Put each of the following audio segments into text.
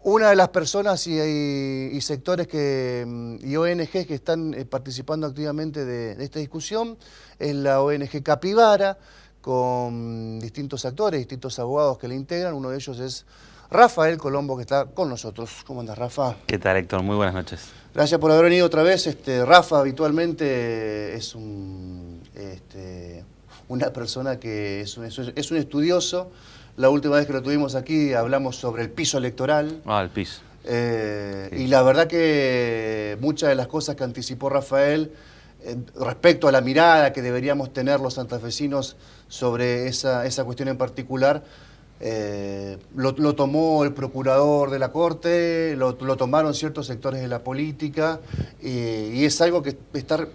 Una de las personas y sectores y ONGs que están participando activamente de esta discusión es la ONG Capibara, con distintos actores, distintos abogados que la integran. Uno de ellos es Rafael Colombo, que está con nosotros. ¿Cómo andas, Rafa? ¿Qué tal, Héctor? Muy buenas noches. Gracias por haber venido otra vez. Rafa habitualmente es una persona que es un estudioso. La última vez que lo tuvimos aquí hablamos sobre el piso electoral. El piso. Sí. Y la verdad que muchas de las cosas que anticipó Rafael respecto a la mirada que deberíamos tener los santafesinos sobre esa cuestión en particular, lo tomó el procurador de la Corte, lo tomaron ciertos sectores de la política, y es algo que está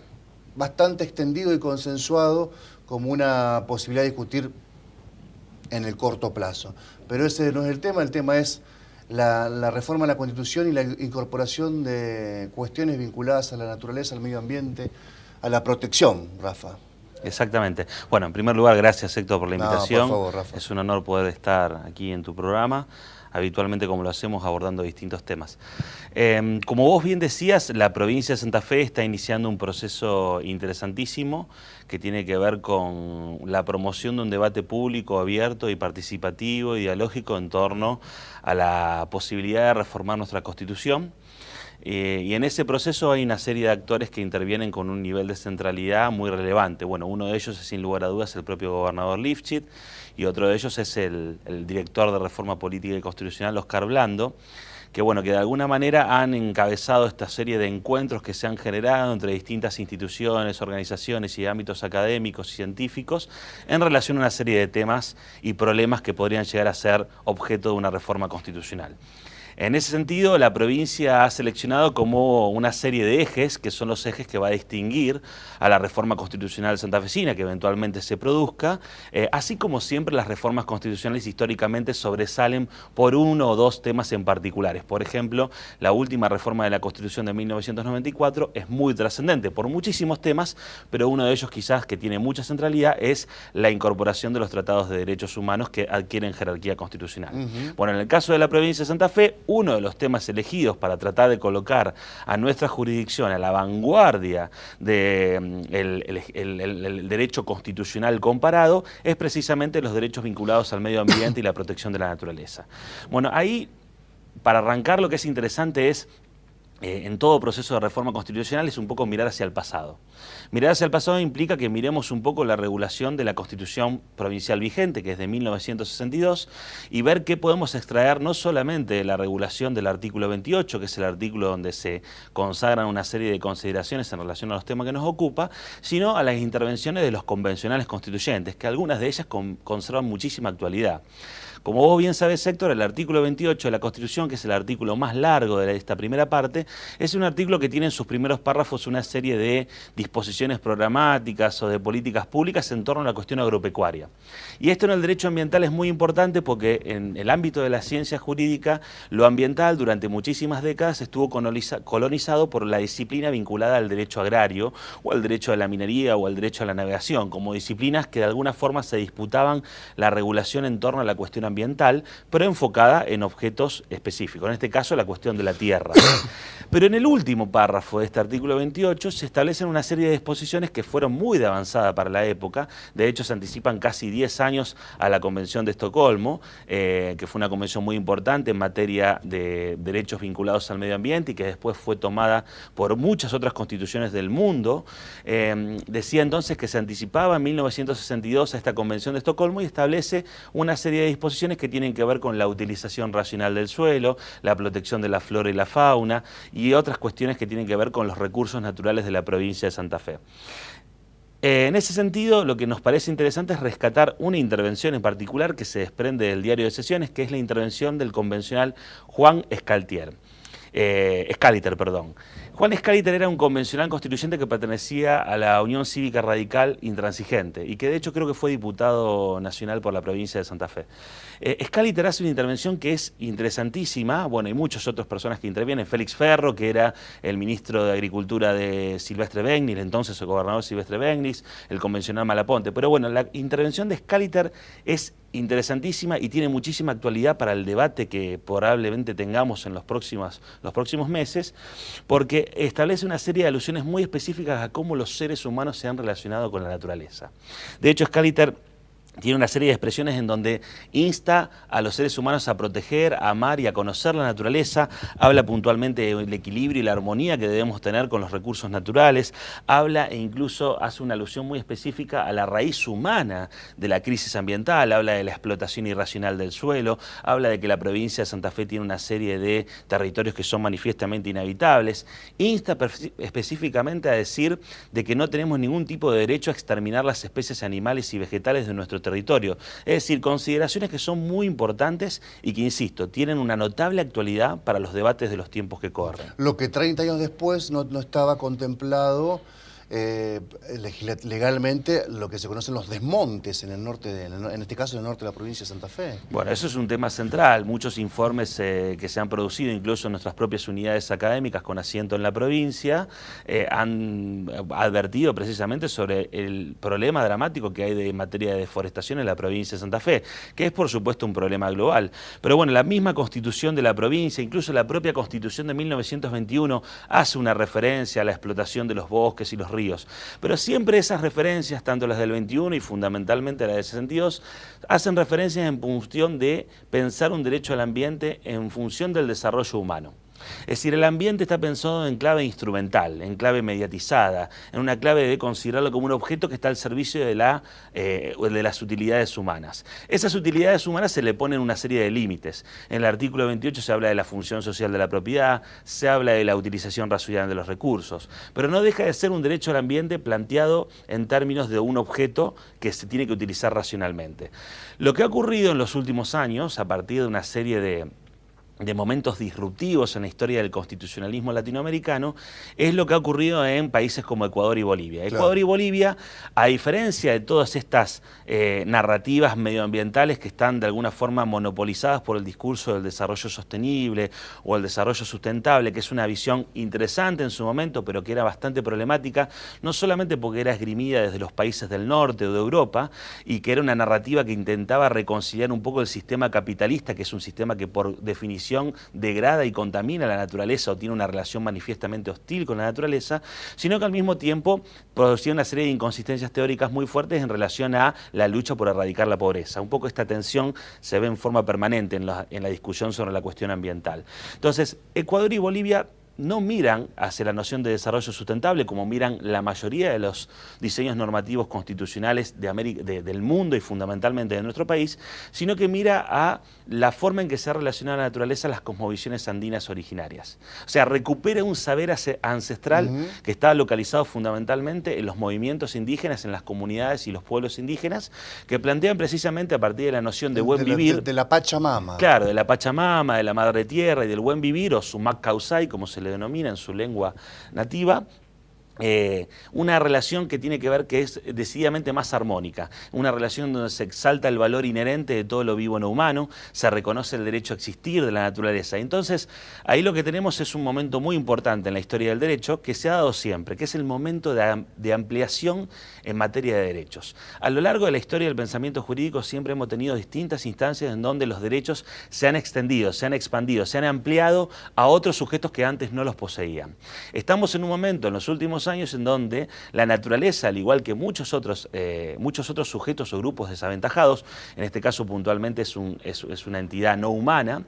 bastante extendido y consensuado como una posibilidad de discutir en el corto plazo. Pero ese no es el tema es la reforma a la Constitución y la incorporación de cuestiones vinculadas a la naturaleza, al medio ambiente, a la protección, Rafa. Exactamente. Bueno, en primer lugar, gracias, Héctor, por la invitación. Por favor, Rafa. Es un honor poder estar aquí en tu programa, habitualmente como lo hacemos, abordando distintos temas. Como vos bien decías, la provincia de Santa Fe está iniciando un proceso interesantísimo que tiene que ver con la promoción de un debate público abierto y participativo y dialógico en torno a la posibilidad de reformar nuestra Constitución. Y en ese proceso hay una serie de actores que intervienen con un nivel de centralidad muy relevante. Bueno, uno de ellos es sin lugar a dudas el propio gobernador Lifchit, y otro de ellos es el director de Reforma Política y Constitucional, Oscar Blando, que de alguna manera han encabezado esta serie de encuentros que se han generado entre distintas instituciones, organizaciones y ámbitos académicos y científicos en relación a una serie de temas y problemas que podrían llegar a ser objeto de una reforma constitucional. En ese sentido, la provincia ha seleccionado como una serie de ejes, que son los ejes que va a distinguir a la reforma constitucional santafesina que eventualmente se produzca, así como siempre las reformas constitucionales históricamente sobresalen por uno o dos temas en particulares. Por ejemplo, la última reforma de la Constitución de 1994 es muy trascendente por muchísimos temas, pero uno de ellos quizás que tiene mucha centralidad es la incorporación de los tratados de derechos humanos que adquieren jerarquía constitucional. Bueno, en el caso de la provincia de Santa Fe, uno de los temas elegidos para tratar de colocar a nuestra jurisdicción a la vanguardia del derecho constitucional comparado es precisamente los derechos vinculados al medio ambiente y la protección de la naturaleza. Bueno, ahí, para arrancar, lo que es interesante es, en todo proceso de reforma constitucional, es un poco mirar hacia el pasado. Mirar hacia el pasado implica que miremos un poco la regulación de la Constitución provincial vigente, que es de 1962, y ver qué podemos extraer no solamente de la regulación del artículo 28, que es el artículo donde se consagran una serie de consideraciones en relación a los temas que nos ocupa, sino a las intervenciones de los convencionales constituyentes, que algunas de ellas conservan muchísima actualidad. Como vos bien sabés, Héctor, el artículo 28 de la Constitución, que es el artículo más largo de esta primera parte, es un artículo que tiene en sus primeros párrafos una serie de disposiciones programáticas o de políticas públicas en torno a la cuestión agropecuaria. Y esto en el derecho ambiental es muy importante porque en el ámbito de la ciencia jurídica, lo ambiental durante muchísimas décadas estuvo colonizado por la disciplina vinculada al derecho agrario o al derecho a la minería o al derecho a la navegación, como disciplinas que de alguna forma se disputaban la regulación en torno a la cuestión ambiental, pero enfocada en objetos específicos, en este caso la cuestión de la tierra. Pero en el último párrafo de este artículo 28 se establecen una serie de disposiciones que fueron muy de avanzada para la época. De hecho, se anticipan casi 10 años a la Convención de Estocolmo, que fue una convención muy importante en materia de derechos vinculados al medio ambiente y que después fue tomada por muchas otras constituciones del mundo. Decía entonces que se anticipaba en 1962 a esta Convención de Estocolmo y establece una serie de disposiciones que tienen que ver con la utilización racional del suelo, la protección de la flora y la fauna y otras cuestiones que tienen que ver con los recursos naturales de la provincia de Santa Fe. En ese sentido, lo que nos parece interesante es rescatar una intervención en particular que se desprende del Diario de Sesiones, que es la intervención del convencional Juan Scaliter. Juan Scaliter era un convencional constituyente que pertenecía a la Unión Cívica Radical Intransigente y que de hecho creo que fue diputado nacional por la provincia de Santa Fe. Scaliter hace una intervención que es interesantísima, hay muchas otras personas que intervienen, Félix Ferro, que era el ministro de Agricultura de Silvestre Begnis, entonces el gobernador Silvestre Begnis, el convencional Malaponte, pero la intervención de Scaliter es interesantísima y tiene muchísima actualidad para el debate que probablemente tengamos en los próximos meses, porque establece una serie de alusiones muy específicas a cómo los seres humanos se han relacionado con la naturaleza. De hecho, Scaliter tiene una serie de expresiones en donde insta a los seres humanos a proteger, a amar y a conocer la naturaleza, habla puntualmente del equilibrio y la armonía que debemos tener con los recursos naturales, habla e incluso hace una alusión muy específica a la raíz humana de la crisis ambiental, habla de la explotación irracional del suelo, habla de que la provincia de Santa Fe tiene una serie de territorios que son manifiestamente inhabitables, insta específicamente a decir de que no tenemos ningún tipo de derecho a exterminar las especies animales y vegetales de nuestro territorio. Es decir, consideraciones que son muy importantes y que, insisto, tienen una notable actualidad para los debates de los tiempos que corren. Lo que 30 años después no estaba contemplado legalmente, lo que se conocen los desmontes en el norte, en este caso en el norte de la provincia de Santa Fe. Bueno, eso es un tema central. Muchos informes que se han producido, incluso en nuestras propias unidades académicas con asiento en la provincia, han advertido precisamente sobre el problema dramático que hay en materia de deforestación en la provincia de Santa Fe, que es por supuesto un problema global. Pero bueno, la misma constitución de la provincia, incluso la propia constitución de 1921, hace una referencia a la explotación de los bosques y los ríos. Pero siempre esas referencias, tanto las del 21 y fundamentalmente las del 62, hacen referencias en función de pensar un derecho al ambiente en función del desarrollo humano. Es decir, el ambiente está pensado en clave instrumental, en clave mediatizada, en una clave de considerarlo como un objeto que está al servicio de las utilidades humanas. Esas utilidades humanas se le ponen una serie de límites. En el artículo 28 se habla de la función social de la propiedad, se habla de la utilización racional de los recursos, pero no deja de ser un derecho al ambiente planteado en términos de un objeto que se tiene que utilizar racionalmente. Lo que ha ocurrido en los últimos años, a partir de una serie de momentos disruptivos en la historia del constitucionalismo latinoamericano, es lo que ha ocurrido en países como Ecuador y Bolivia. Claro. Ecuador y Bolivia, a diferencia de todas estas narrativas medioambientales que están de alguna forma monopolizadas por el discurso del desarrollo sostenible o el desarrollo sustentable, que es una visión interesante en su momento, pero que era bastante problemática, no solamente porque era esgrimida desde los países del norte o de Europa, y que era una narrativa que intentaba reconciliar un poco el sistema capitalista, que es un sistema que por definición degrada y contamina la naturaleza o tiene una relación manifiestamente hostil con la naturaleza, sino que al mismo tiempo producía una serie de inconsistencias teóricas muy fuertes en relación a la lucha por erradicar la pobreza. Un poco esta tensión se ve en forma permanente en la discusión sobre la cuestión ambiental. Entonces, Ecuador y Bolivia no miran hacia la noción de desarrollo sustentable como miran la mayoría de los diseños normativos constitucionales del mundo y fundamentalmente de nuestro país, sino que mira a la forma en que se ha relacionado la naturaleza a las cosmovisiones andinas originarias. O sea, recupera un saber ancestral que está localizado fundamentalmente en los movimientos indígenas, en las comunidades y los pueblos indígenas, que plantean precisamente a partir de la noción de buen vivir. De la Pachamama. Claro, de la Pachamama, de la Madre Tierra y del buen vivir, o Sumac Causay, como se le denomina en su lengua nativa, una relación que tiene que ver que es decididamente más armónica, una relación donde se exalta el valor inherente de todo lo vivo no humano, se reconoce el derecho a existir de la naturaleza. Entonces, ahí lo que tenemos es un momento muy importante en la historia del derecho que se ha dado siempre, que es el momento de ampliación en materia de derechos. A lo largo de la historia del pensamiento jurídico siempre hemos tenido distintas instancias en donde los derechos se han extendido, se han expandido, se han ampliado a otros sujetos que antes no los poseían. Estamos en un momento, en los últimos años, en donde la naturaleza, al igual que muchos otros sujetos o grupos desaventajados, en este caso puntualmente es una entidad no humana,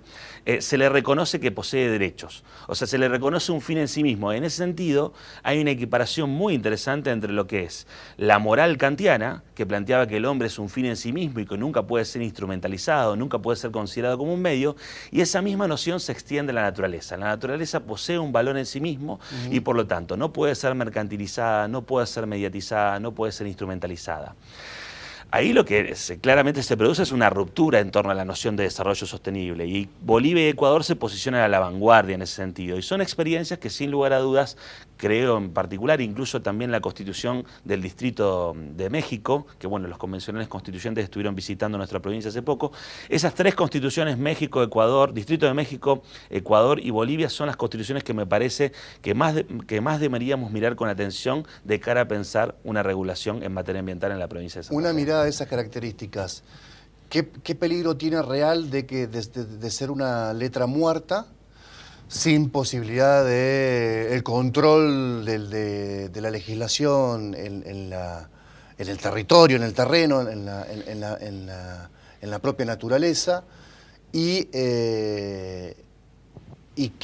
se le reconoce que posee derechos, o sea, se le reconoce un fin en sí mismo. En ese sentido, hay una equiparación muy interesante entre lo que es la moral kantiana, que planteaba que el hombre es un fin en sí mismo y que nunca puede ser instrumentalizado, nunca puede ser considerado como un medio, y esa misma noción se extiende a la naturaleza. La naturaleza posee un valor en sí mismo y por lo tanto no puede ser mercantilizada, no puede ser mediatizada, no puede ser instrumentalizada. Ahí lo que claramente se produce es una ruptura en torno a la noción de desarrollo sostenible, y Bolivia y Ecuador se posicionan a la vanguardia en ese sentido, y son experiencias que sin lugar a dudas, creo en particular, incluso también la Constitución del Distrito de México, que bueno, los convencionales constituyentes estuvieron visitando nuestra provincia hace poco, esas tres constituciones, México, Ecuador, Distrito de México, Ecuador y Bolivia, son las constituciones que me parece que más deberíamos mirar con atención de cara a pensar una regulación en materia ambiental en la provincia de Santa Fe. Una mirada de esas características, ¿qué peligro tiene real de ser una letra muerta, sin posibilidad de el control de la legislación en el territorio, en el terreno, en la propia naturaleza? ¿Y qué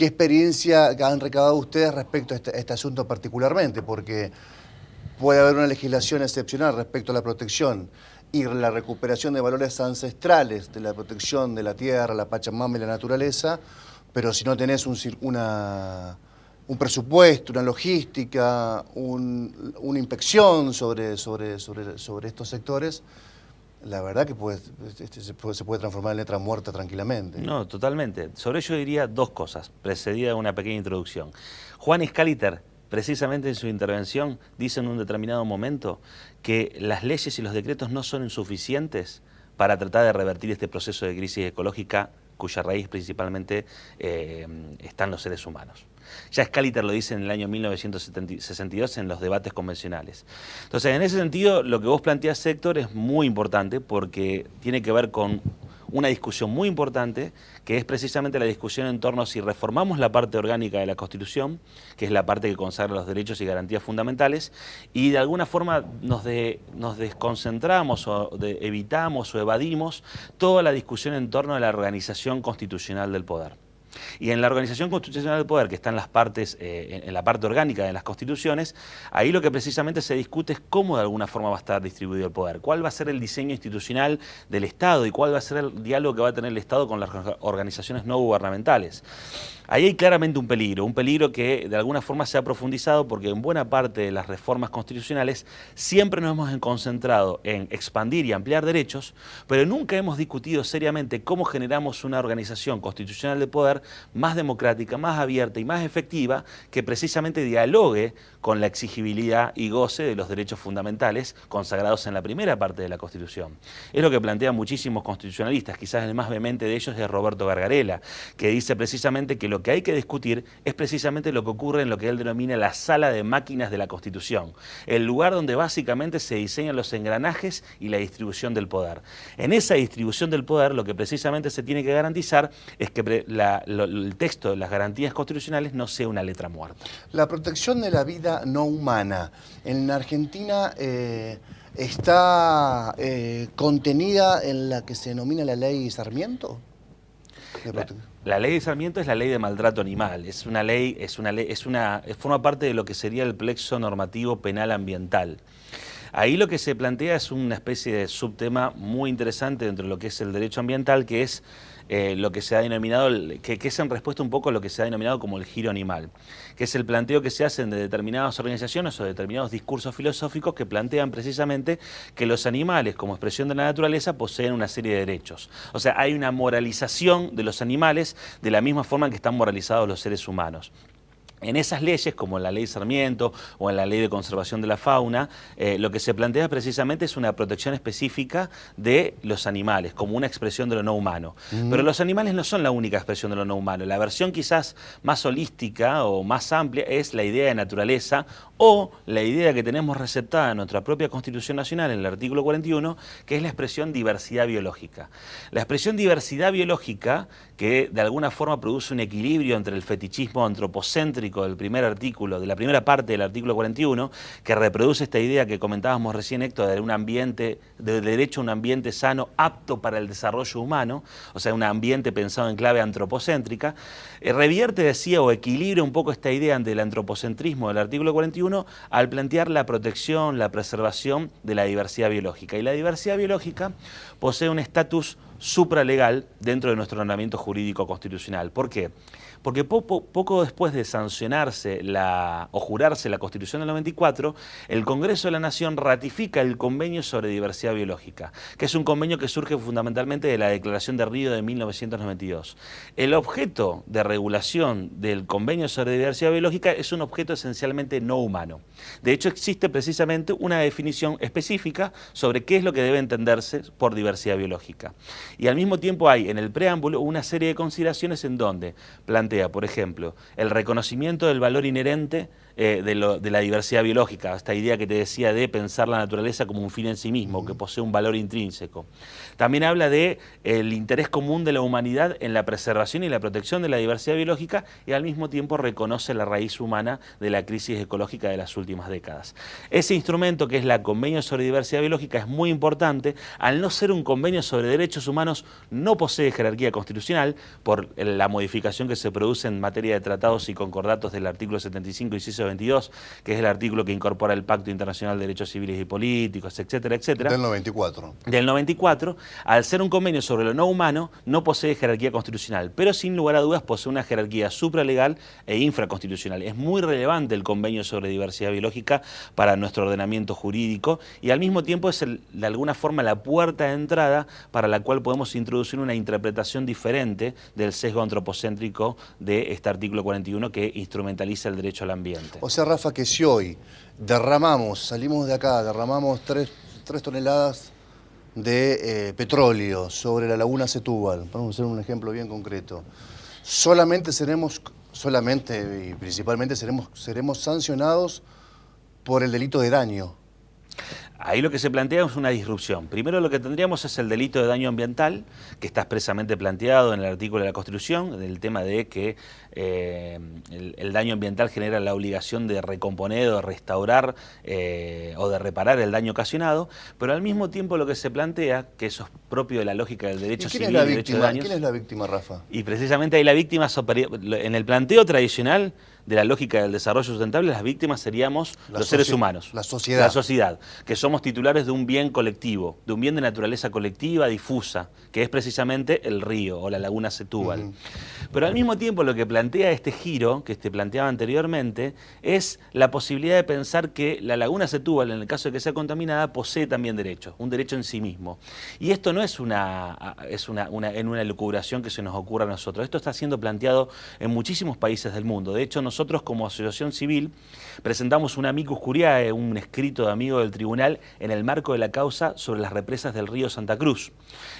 experiencia han recabado ustedes respecto a este asunto particularmente? Porque puede haber una legislación excepcional respecto a la protección y la recuperación de valores ancestrales de la protección de la tierra, la Pachamama y la naturaleza, pero si no tenés un presupuesto, una logística, una inspección sobre estos sectores, la verdad que se puede transformar en letra muerta tranquilamente. No, totalmente. Sobre ello diría dos cosas, precedida de una pequeña introducción. Juan Scaliter, precisamente en su intervención, dice en un determinado momento que las leyes y los decretos no son insuficientes para tratar de revertir este proceso de crisis ecológica cuya raíz principalmente están los seres humanos. Ya Scaliter lo dice en el año 1962 en los debates convencionales. Entonces, en ese sentido, lo que vos planteás, Héctor, es muy importante porque tiene que ver con una discusión muy importante, que es precisamente la discusión en torno a si reformamos la parte orgánica de la Constitución, que es la parte que consagra los derechos y garantías fundamentales, y de alguna forma nos desconcentramos o evitamos o evadimos toda la discusión en torno a la organización constitucional del poder. Y en la organización constitucional del poder, que está en las partes, en la parte orgánica de las constituciones, ahí lo que precisamente se discute es cómo de alguna forma va a estar distribuido el poder, cuál va a ser el diseño institucional del Estado y cuál va a ser el diálogo que va a tener el Estado con las organizaciones no gubernamentales. Ahí hay claramente un peligro que de alguna forma se ha profundizado porque en buena parte de las reformas constitucionales siempre nos hemos concentrado en expandir y ampliar derechos, pero nunca hemos discutido seriamente cómo generamos una organización constitucional de poder más democrática, más abierta y más efectiva que precisamente dialogue con la exigibilidad y goce de los derechos fundamentales consagrados en la primera parte de la Constitución. Es lo que plantean muchísimos constitucionalistas, quizás el más vehemente de ellos es Roberto Gargarella, que dice precisamente que lo que hay que discutir es precisamente lo que ocurre en lo que él denomina la sala de máquinas de la Constitución, el lugar donde básicamente se diseñan los engranajes y la distribución del poder. En esa distribución del poder lo que precisamente se tiene que garantizar es que el texto de las garantías constitucionales no sea una letra muerta. La protección de la vida no humana en Argentina está contenida en la que se denomina la ley Sarmiento. La ley de Sarmiento es la ley de maltrato animal, forma parte de lo que sería el plexo normativo penal ambiental. Ahí lo que se plantea es una especie de subtema muy interesante dentro de lo que es el derecho ambiental, que es lo que se ha denominado, que es en respuesta un poco a lo que se ha denominado como el giro animal, que es el planteo que se hacen de determinadas organizaciones o de determinados discursos filosóficos que plantean precisamente que los animales, como expresión de la naturaleza, poseen una serie de derechos. O sea, hay una moralización de los animales de la misma forma en que están moralizados los seres humanos. En esas leyes, como en la ley Sarmiento o en la ley de conservación de la fauna, lo que se plantea precisamente es una protección específica de los animales, como una expresión de lo no humano. Pero los animales no son la única expresión de lo no humano. La versión quizás más holística o más amplia es la idea de naturaleza o la idea que tenemos receptada en nuestra propia Constitución Nacional, en el artículo 41, que es la expresión diversidad biológica. La expresión diversidad biológica, que de alguna forma produce un equilibrio entre el fetichismo antropocéntrico del primer artículo, de la primera parte del artículo 41, que reproduce esta idea que comentábamos recién, Héctor, de derecho a un ambiente sano, apto para el desarrollo humano, o sea, un ambiente pensado en clave antropocéntrica, revierte, decía, o equilibra un poco esta idea del antropocentrismo del artículo 41 al plantear la protección, la preservación de la diversidad biológica. Y la diversidad biológica posee un estatus supralegal dentro de nuestro ordenamiento jurídico constitucional. ¿Por qué? Porque poco después de sancionarse o jurarse la Constitución del 94, el Congreso de la Nación ratifica el Convenio sobre Diversidad Biológica, que es un convenio que surge fundamentalmente de la Declaración de Río de 1992. El objeto de regulación del Convenio sobre Diversidad Biológica es un objeto esencialmente no humano. De hecho, existe precisamente una definición específica sobre qué es lo que debe entenderse por diversidad biológica. Y al mismo tiempo hay en el preámbulo una serie de consideraciones en donde plantea, por ejemplo, el reconocimiento del valor inherente de la diversidad biológica, esta idea que te decía de pensar la naturaleza como un fin en sí mismo, que posee un valor intrínseco. También habla de el interés común de la humanidad en la preservación y la protección de la diversidad biológica y al mismo tiempo reconoce la raíz humana de la crisis ecológica de las últimas décadas. Ese instrumento que es la Convenio sobre Diversidad Biológica es muy importante. Al no ser un convenio sobre derechos humanos, no posee jerarquía constitucional por la modificación que se produce en materia de tratados y concordatos del artículo 75, inciso 22, que es el artículo que incorpora el Pacto Internacional de Derechos Civiles y Políticos, etcétera, etcétera. Del 94. Del 94, al ser un convenio sobre lo no humano, no posee jerarquía constitucional, pero sin lugar a dudas posee una jerarquía supralegal e infraconstitucional. Es muy relevante el convenio sobre diversidad biológica para nuestro ordenamiento jurídico y al mismo tiempo es de alguna forma la puerta de entrada para la cual podemos introducir una interpretación diferente del sesgo antropocéntrico de este artículo 41 que instrumentaliza el derecho al ambiente. O sea, Rafa, que si hoy salimos de acá, derramamos 3 toneladas de petróleo sobre la laguna Setúbal, vamos a hacer un ejemplo bien concreto, solamente y principalmente seremos sancionados por el delito de daño. Ahí lo que se plantea es una disrupción. Primero lo que tendríamos es el delito de daño ambiental, que está expresamente planteado en el artículo de la Constitución, del tema de que el daño ambiental genera la obligación de recomponer o de restaurar o de reparar el daño ocasionado, pero al mismo tiempo lo que se plantea, que eso es propio de la lógica del derecho civil y del derecho de daños. ¿Quién es la víctima, Rafa? Y precisamente ahí la víctima, en el planteo tradicional de la lógica del desarrollo sustentable, las víctimas seríamos los seres humanos. La sociedad. La sociedad, que somos titulares de un bien colectivo, de un bien de naturaleza colectiva, difusa, que es precisamente el río o la laguna Setúbal. Pero al mismo tiempo lo que plantea este giro, que te planteaba anteriormente, es la posibilidad de pensar que la laguna Setúbal, en el caso de que sea contaminada, posee también derechos, un derecho en sí mismo. Y esto no es una elucubración que se nos ocurra a nosotros, esto está siendo planteado en muchísimos países del mundo. De hecho, nosotros como asociación civil presentamos un amicus curiae, un escrito de amigo del tribunal en el marco de la causa sobre las represas del río Santa Cruz.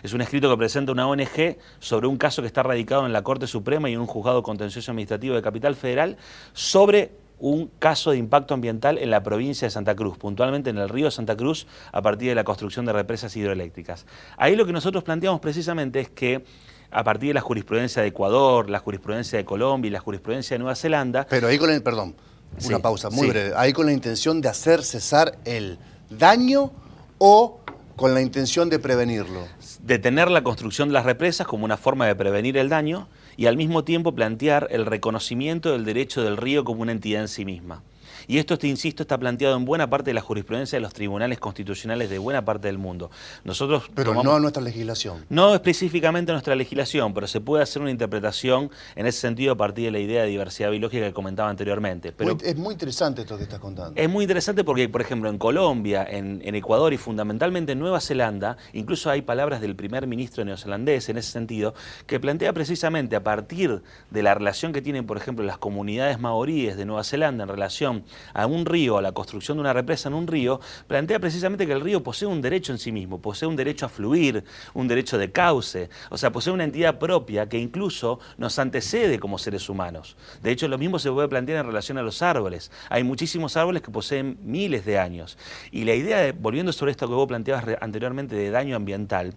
Es un escrito que presenta una ONG sobre un caso que está radicado en la Corte Suprema y en un juzgado contencioso administrativo de Capital Federal sobre un caso de impacto ambiental en la provincia de Santa Cruz, puntualmente en el río Santa Cruz, a partir de la construcción de represas hidroeléctricas. Ahí lo que nosotros planteamos precisamente es que a partir de la jurisprudencia de Ecuador, la jurisprudencia de Colombia y la jurisprudencia de Nueva Zelanda... Pero ahí con una pausa muy breve. Ahí con la intención de hacer cesar el daño o con la intención de prevenirlo. Detener la construcción de las represas como una forma de prevenir el daño y al mismo tiempo plantear el reconocimiento del derecho del río como una entidad en sí misma. Y esto, insisto, está planteado en buena parte de la jurisprudencia de los tribunales constitucionales de buena parte del mundo. Nosotros pero no a nuestra legislación. No específicamente a nuestra legislación, pero se puede hacer una interpretación en ese sentido a partir de la idea de diversidad biológica que comentaba anteriormente. Pero es muy interesante esto que estás contando. Es muy interesante porque, por ejemplo, en Colombia, en Ecuador y fundamentalmente en Nueva Zelanda, incluso hay palabras del primer ministro neozelandés en ese sentido, que plantea precisamente a partir de la relación que tienen, por ejemplo, las comunidades maoríes de Nueva Zelanda en relación a un río, a la construcción de una represa en un río, plantea precisamente que el río posee un derecho en sí mismo, posee un derecho a fluir, un derecho de cauce, o sea, posee una entidad propia que incluso nos antecede como seres humanos. De hecho, lo mismo se puede plantear en relación a los árboles. Hay muchísimos árboles que poseen miles de años. Y la idea, volviendo sobre esto que vos planteabas anteriormente de daño ambiental,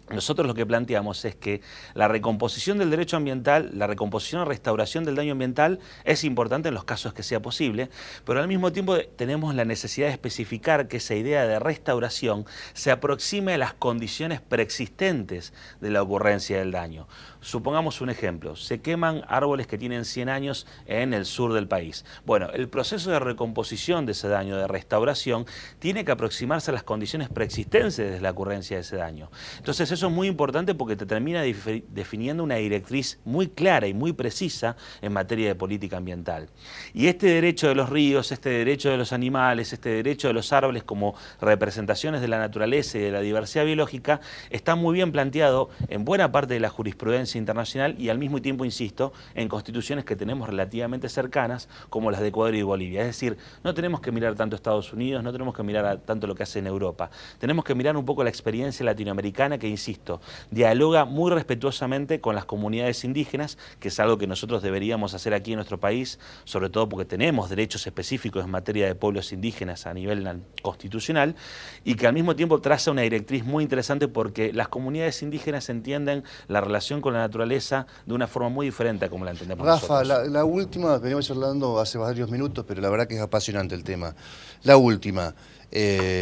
nosotros lo que planteamos es que la recomposición del derecho ambiental, la recomposición o restauración del daño ambiental es importante en los casos que sea posible, pero al mismo tiempo tenemos la necesidad de especificar que esa idea de restauración se aproxime a las condiciones preexistentes de la ocurrencia del daño. Supongamos un ejemplo, se queman árboles que tienen 100 años en el sur del país. Bueno, el proceso de recomposición de ese daño, de restauración, tiene que aproximarse a las condiciones preexistentes de la ocurrencia de ese daño. Entonces eso es muy importante porque te termina definiendo una directriz muy clara y muy precisa en materia de política ambiental. Y este derecho de los ríos, este derecho de los animales, este derecho de los árboles como representaciones de la naturaleza y de la diversidad biológica está muy bien planteado en buena parte de la jurisprudencia experiencia internacional y al mismo tiempo, insisto, en constituciones que tenemos relativamente cercanas, como las de Ecuador y Bolivia. Es decir, no tenemos que mirar tanto a Estados Unidos, no tenemos que mirar tanto lo que hace en Europa. Tenemos que mirar un poco la experiencia latinoamericana que, insisto, dialoga muy respetuosamente con las comunidades indígenas, que es algo que nosotros deberíamos hacer aquí en nuestro país, sobre todo porque tenemos derechos específicos en materia de pueblos indígenas a nivel constitucional, y que al mismo tiempo traza una directriz muy interesante porque las comunidades indígenas entienden la relación con la naturaleza de una forma muy diferente a como la entendemos Rafa, nosotros. la última, venimos hablando hace varios minutos, pero la verdad que es apasionante el tema. La última, se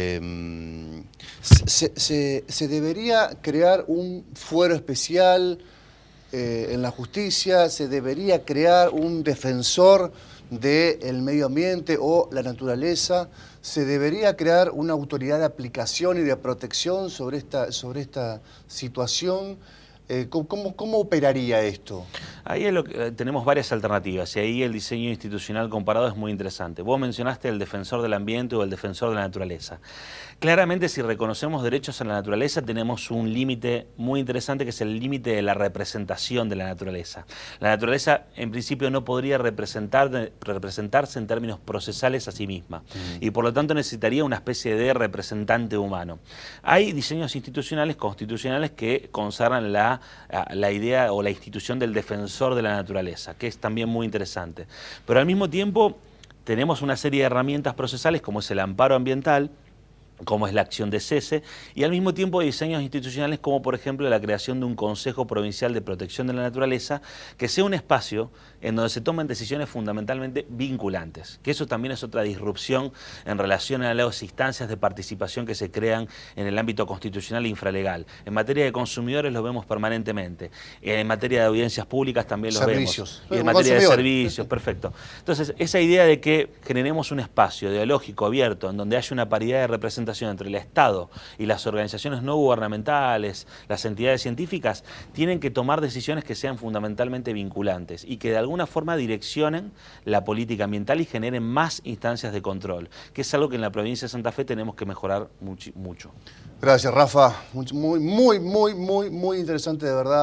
debería crear un fuero especial en la justicia, se debería crear un defensor del medio ambiente o la naturaleza, se debería crear una autoridad de aplicación y de protección sobre esta situación. ¿Cómo operaría esto? Ahí es tenemos varias alternativas y ahí el diseño institucional comparado es muy interesante. Vos mencionaste el defensor del ambiente o el defensor de la naturaleza. Claramente, si reconocemos derechos a la naturaleza, tenemos un límite muy interesante que es el límite de la representación de la naturaleza. La naturaleza, en principio, no podría representarse en términos procesales a sí misma y por lo tanto necesitaría una especie de representante humano. Hay diseños institucionales, constitucionales, que consagran la idea o la institución del defensor de la naturaleza, que es también muy interesante. Pero al mismo tiempo tenemos una serie de herramientas procesales como es el amparo ambiental, como es la acción de cese, y al mismo tiempo diseños institucionales como por ejemplo la creación de un Consejo Provincial de Protección de la Naturaleza, que sea un espacio en donde se tomen decisiones fundamentalmente vinculantes, que eso también es otra disrupción en relación a las instancias de participación que se crean en el ámbito constitucional e infralegal. En materia de consumidores lo vemos permanentemente, en materia de audiencias públicas también lo vemos, y en materia de servicios, perfecto. Entonces, esa idea de que generemos un espacio dialógico abierto en donde haya una paridad de representación entre el Estado y las organizaciones no gubernamentales, las entidades científicas, tienen que tomar decisiones que sean fundamentalmente vinculantes y que de alguna forma direccionen la política ambiental y generen más instancias de control, que es algo que en la provincia de Santa Fe tenemos que mejorar mucho. Gracias, Rafa. Muy interesante, de verdad.